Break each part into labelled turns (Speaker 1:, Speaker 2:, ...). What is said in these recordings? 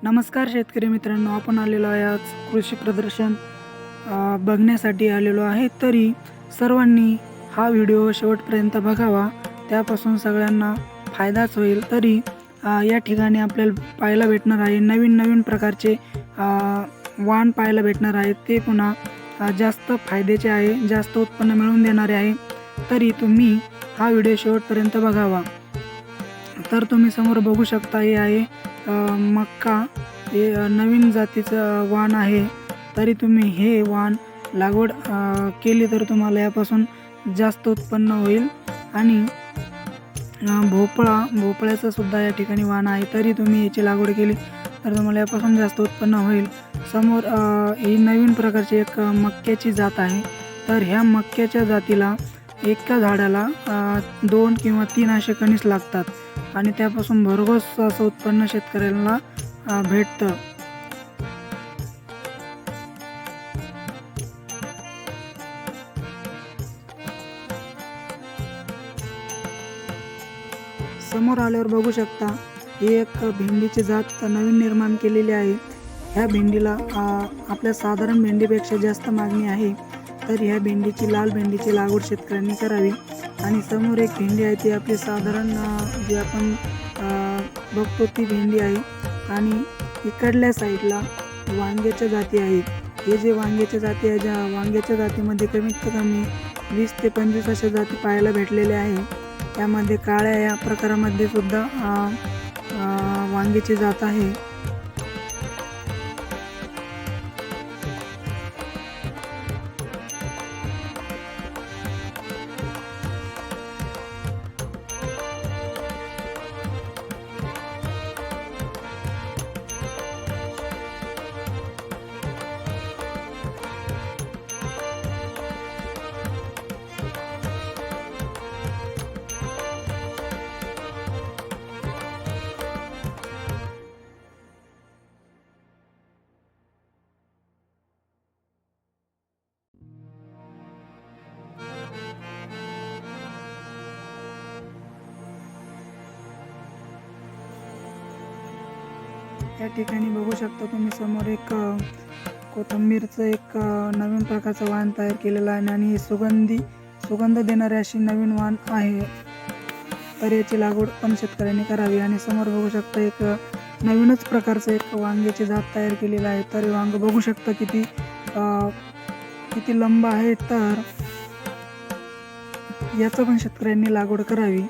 Speaker 1: नमस्कार शेतकरी मित्रांनो, आपण आलेलो आहे आज कृषी प्रदर्शन बघण्यासाठी आलेलो आहे. तरी सर्वांनी हा व्हिडिओ शेवटपर्यंत बघावा, त्यापासून सगळ्यांना फायदाच होईल. तरी या ठिकाणी आपल्याला पाहायला भेटणार आहे नवीन प्रकारचे वाण पाहायला भेटणार आहेत. ते पुन्हा जास्त फायद्याचे आहे, जास्त उत्पन्न मिळवून देणारे आहे. तरी तुम्ही हा व्हिडिओ शेवटपर्यंत बघावा. तर तुम्ही समोर बघू शकता, हे आहे मक्का. हे नवीन जातीचं वाण आहे. तरी तुम्ही हे वाण लागवड केली तर तुम्हाला यापासून जास्त उत्पन्न होईल. आणि भोपळ्याचं सुद्धा या ठिकाणी वाण आहे. तरी तुम्ही याची लागवड केली तर तुम्हाला यापासून जास्त उत्पन्न होईल. समोर ही नवीन प्रकारची एक मक्याची जात आहे. तर ह्या मक्याच्या जातीला एका झाडाला 2 किंवा 3 असे कणीस लागतात आणि त्यापासून भरघोस असं उत्पन्न शेतकऱ्यांना भेटतं. समोर आल्यावर बघू शकता, ही एक भेंडीची जात नवीन निर्माण केलेली आहे. ह्या भेंडीला आपल्या साधारण भेंडीपेक्षा जास्त मागणी आहे. तर ह्या लाल भेंडीची लागवड शेतकऱ्यांनी करावी. आणि समोर एक भेंडी आहे, ती आपली साधारण जी आपण बघतो ती भेंडी आहे. आणि इकडल्या साईडला वांग्याच्या जाती आहेत. हे जे वांग्याच्या जाती आहे, ज्या वांग्याच्या जातीमध्ये कमीत कमी 20 ते 25 अशा जाती पाहायला भेटलेल्या आहे. त्यामध्ये काळ्या या प्रकारामध्ये सुद्धा वांग्याची जात आहे. या ठिकाणी बघू शकता तुम्ही समोर एक कोथिंबीरचं एक नवीन प्रकारचं वाण तयार केलेलं आहे. आणि सुगंध देणारे अशी नवीन वाण आहे. तर याची लागवड पण शेतकऱ्यांनी करावी. आणि समोर बघू शकता, एक नवीनच प्रकारचं एक वांग्याची जात तयार केलेलं आहे. तर वांग बघू शकता किती लंब आहे. तर याचं पण शेतकऱ्यांनी लागवड करावी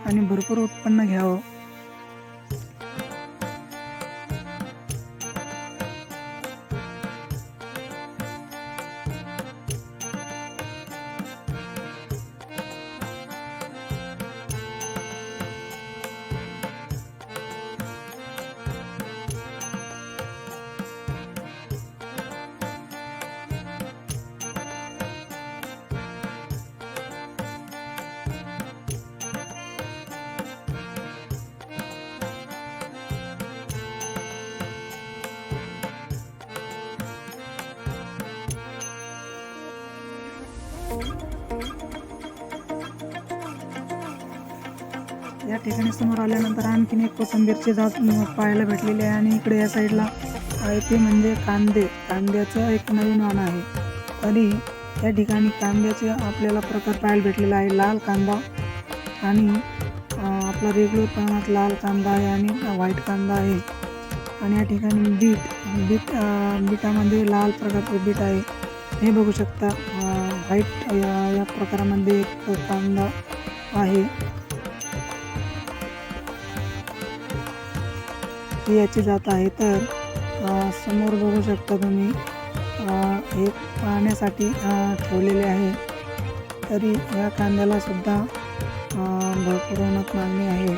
Speaker 1: आणि भरपूर उत्पन्न घ्यावं. या ठिकाणी समोर आल्यानंतर आणखीन एक कोथिंबीरची जात पाहायला भेटलेली आहे. आणि इकडे या साईडला आहे ते म्हणजे कांद्याचं एक नवीन वाण आहे. तरी या ठिकाणी कांद्याचे आपल्याला प्रकार पाहायला भेटलेला आहे. लाल कांदा आणि आपला रेग्युलर प्रमाणात लाल कांदा आहे आणि व्हाईट कांदा आहे. आणि या ठिकाणी बीटामध्ये लाल प्रकारचे बीट आहे. हे बघू शकता, व्हाईट या प्रकारामध्ये एक कांदा आहे. ही याची जात आहे. तर समोर बघू शकता तुम्ही, हे पाहण्यासाठी ठेवलेले आहे. तरी या कांद्याला सुद्धा भरपूर प्रमाणात मागणी आहे.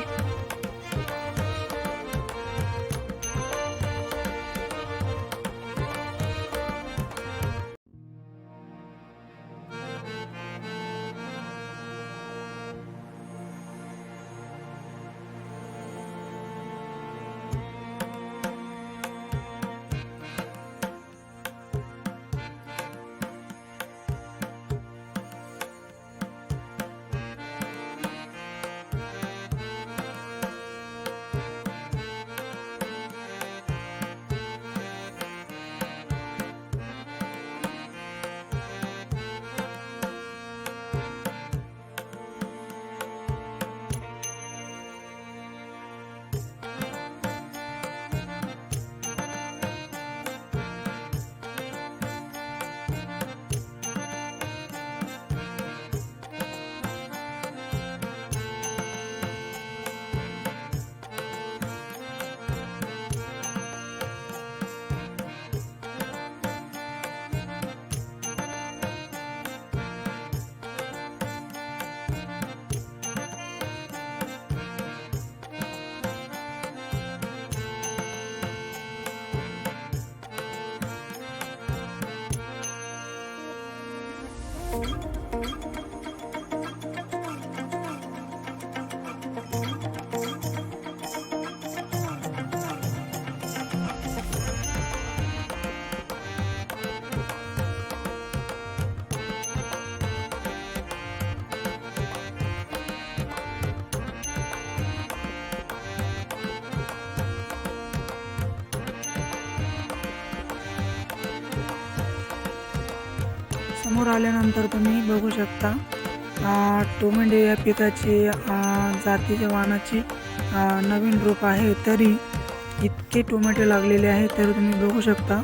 Speaker 1: समोर आल्यानंतर तुम्ही बघू शकता टोमॅटो या पिकाची जातीच्या वाणाची नवीन रोप आहे, तरी इतके टोमॅटो लागलेले आहे. तर तुम्ही बघू शकता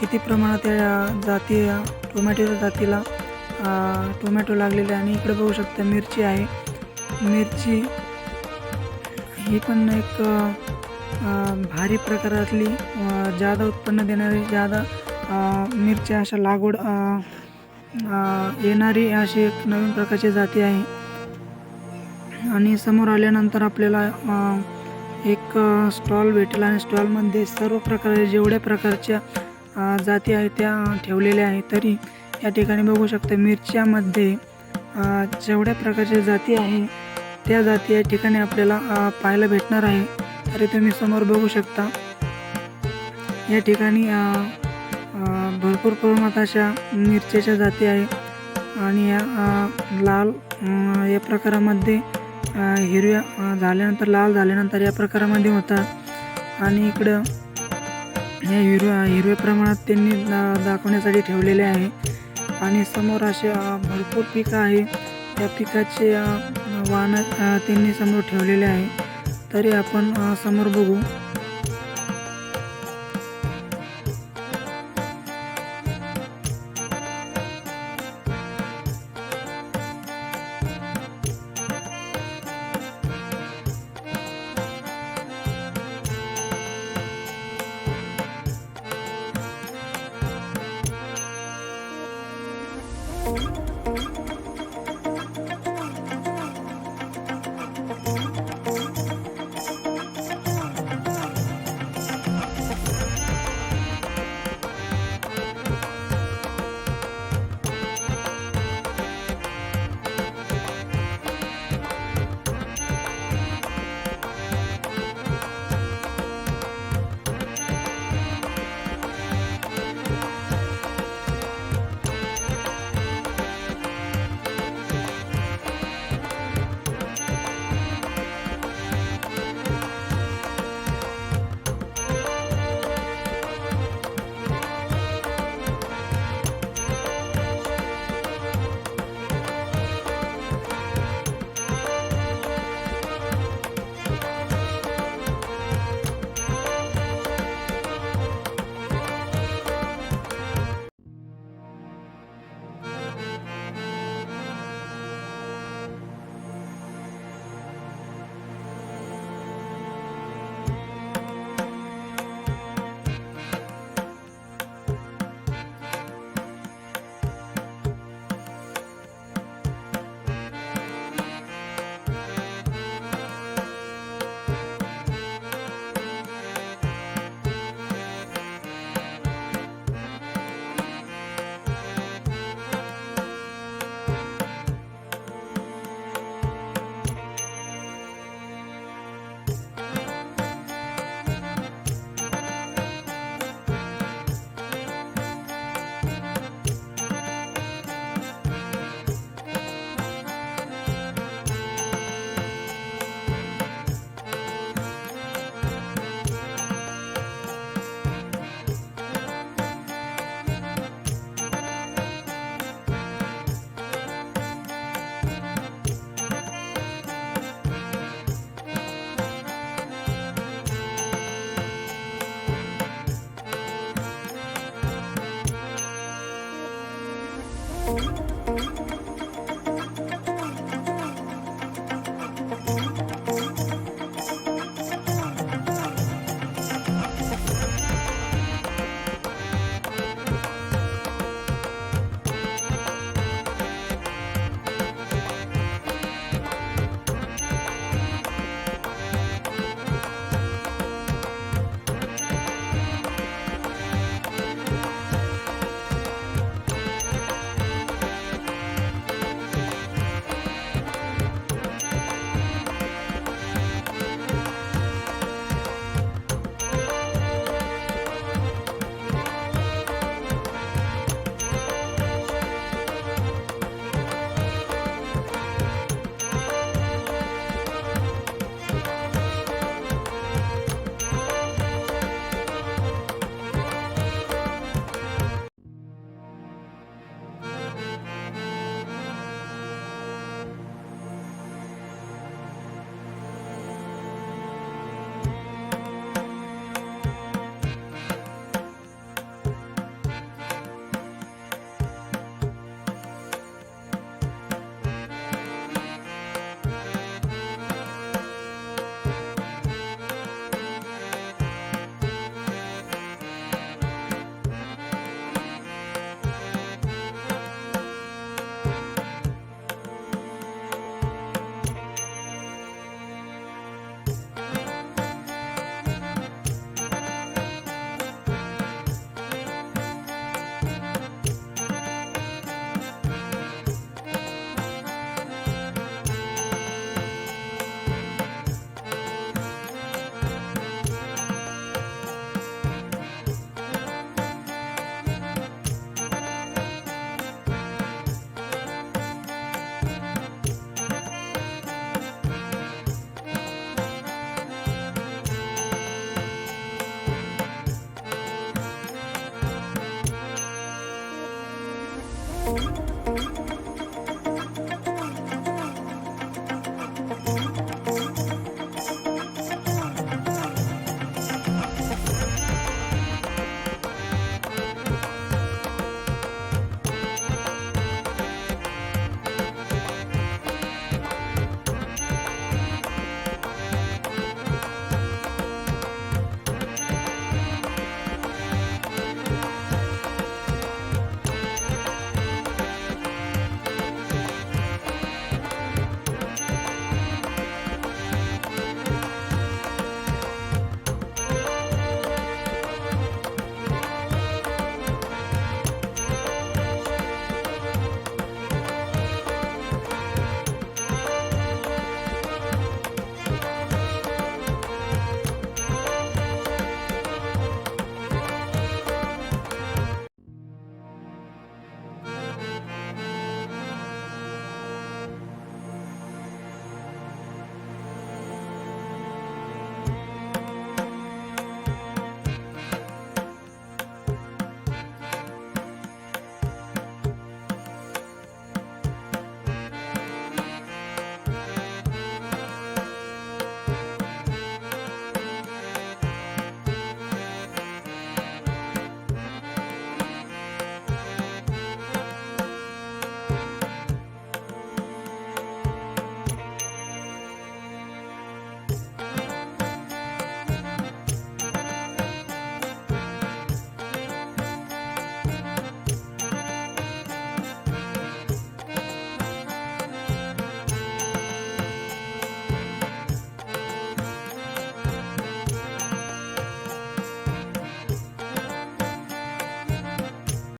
Speaker 1: किती प्रमाणात या टोमॅटोच्या जातीला टोमॅटो लागलेले. आणि इकडे बघू शकता मिरची आहे. मिरची ही पण एक भारी प्रकारातली जादा उत्पन्न देणारी मिरची अशा लागवड येणारी अशी एक नवीन प्रकारची जाती आहे. आणि समोर आल्यानंतर आपल्याला एक स्टॉल भेटेल आणि स्टॉलमध्ये सर्व प्रकारे जेवढ्या प्रकारच्या जाती आहेत त्या ठेवलेल्या आहेत. तरी या ठिकाणी बघू शकता मिरच्यामध्ये जेवढ्या प्रकारच्या जाती आहे त्या जाती या ठिकाणी आपल्याला पाहायला भेटणार आहे. तरी तुम्ही समोर बघू शकता या ठिकाणी भरपूर प्रमाणात अशा मिरच्याच्या जाती आहे. आणि या लाल या प्रकारामध्ये हिरव्या झाल्यानंतर लाल झाल्यानंतर या प्रकारामध्ये होतात. आणि इकडं हे हिरव्या प्रमाणात त्यांनी दाखवण्यासाठी ठेवलेले आहे. आणि समोर असे भरपूर पिकं आहे, त्या पिकाचे वाण त्यांनी समोर ठेवलेले आहे. तरी आपण समोर बघू